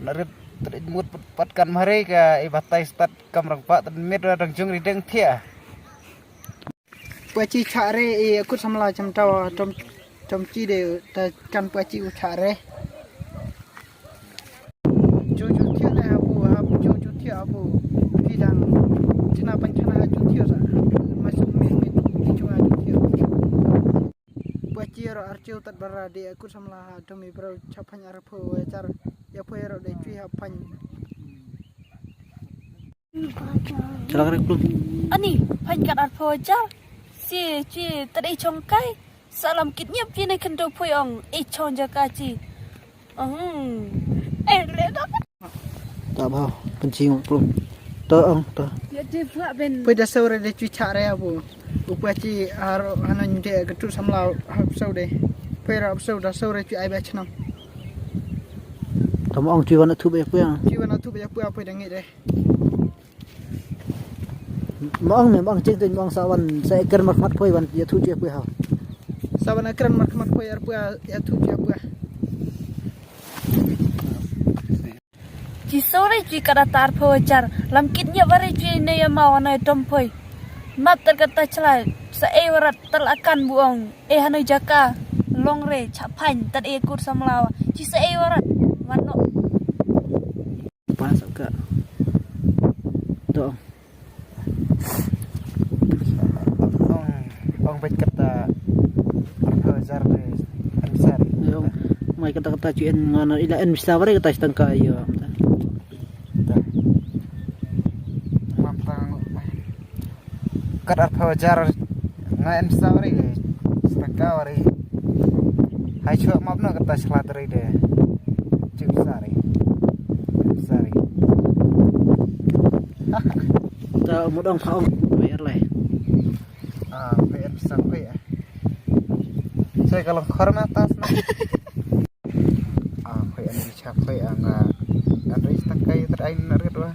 narit mut patkan mari ka ibatai stat kamrang pak mit rang jung rideng thia Pachi chare e aku samla cham taw tom chi de ta kan pachi u chare ju thia na abu ju thia abu ki dang chana pan chana ju thia sa masuk mi ju ju thia pachi ro archiu tat bara de aku samla tomi bro chapan ar pho char ya pho ro de chui ha pan Celak rek belum. Ani pan kat ar pho char si chi tadi chong kai salam kit nyap chi ne kendo phoyong e chon jaka chi le dak Tak bao, kencing belum. Taang ta. ya de buat ben pe da sore de chui chare abu upachi ar hanan de gatu samla hab sau de pe ra sau da sore chui ai ba chnam Tamu ang ciwan tu be apa yang. chui wana tu ba pu apa de ngi de Maang ne maang ceng maang sawan saya ker mat poi wan ya tu dia poi ha. sabana kran mat ko yar pu ya tu ya pu chi sore chi kada tar pho char lam kit nyap bare chi ne ya mau na tom phoi mat tar kata chla sa e warat tel akan buong e hanoi jaka long re chapan tad e kur samlaw chi sa e warat wano Panas ka. Taang. ong bet kata jar de ansar Yung may kata-kata cuin ngana ila en bisa bare kata stangka yo. mampang kat ar jar ngai ansari stakawari hai chua mapna kata slatri de chipsari Ta mudang phaong bayar lai. PR sampai ya. Saya kalau korma atas na. Kaya ni capai anga. Andai tangkai terain narik dua.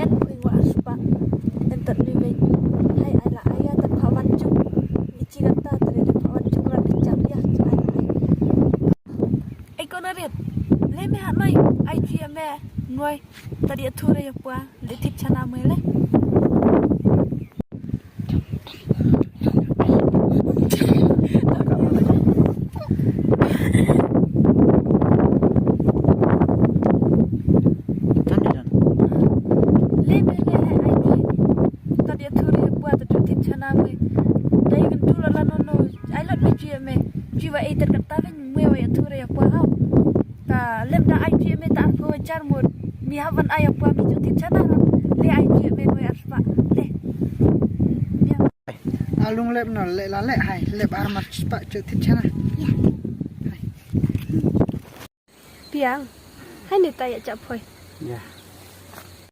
en pui wa aspa en tat ni ve hai ala aya tat phawan chu ni chi kata tare de phawan chu ra de chap ya ai ko na ret le me ha noi ai chi me noi tadi thu re ya pa le thip chana me le Tan dan. le me le hai ai chi tadi thu re ya pa tadi thip chana me dai kan tu la no no ai lot me chi me chi wa ai tat kata ven me wa ya thu re ya pa ha ta lem da ai chi me ta pho char mo mi havan ai pa mi chu thip chana le ai chi me no ya spa le alung lep no le la le hai lep ar mat spa chu thit chana piang hai ni ta ya chap phoi Ya.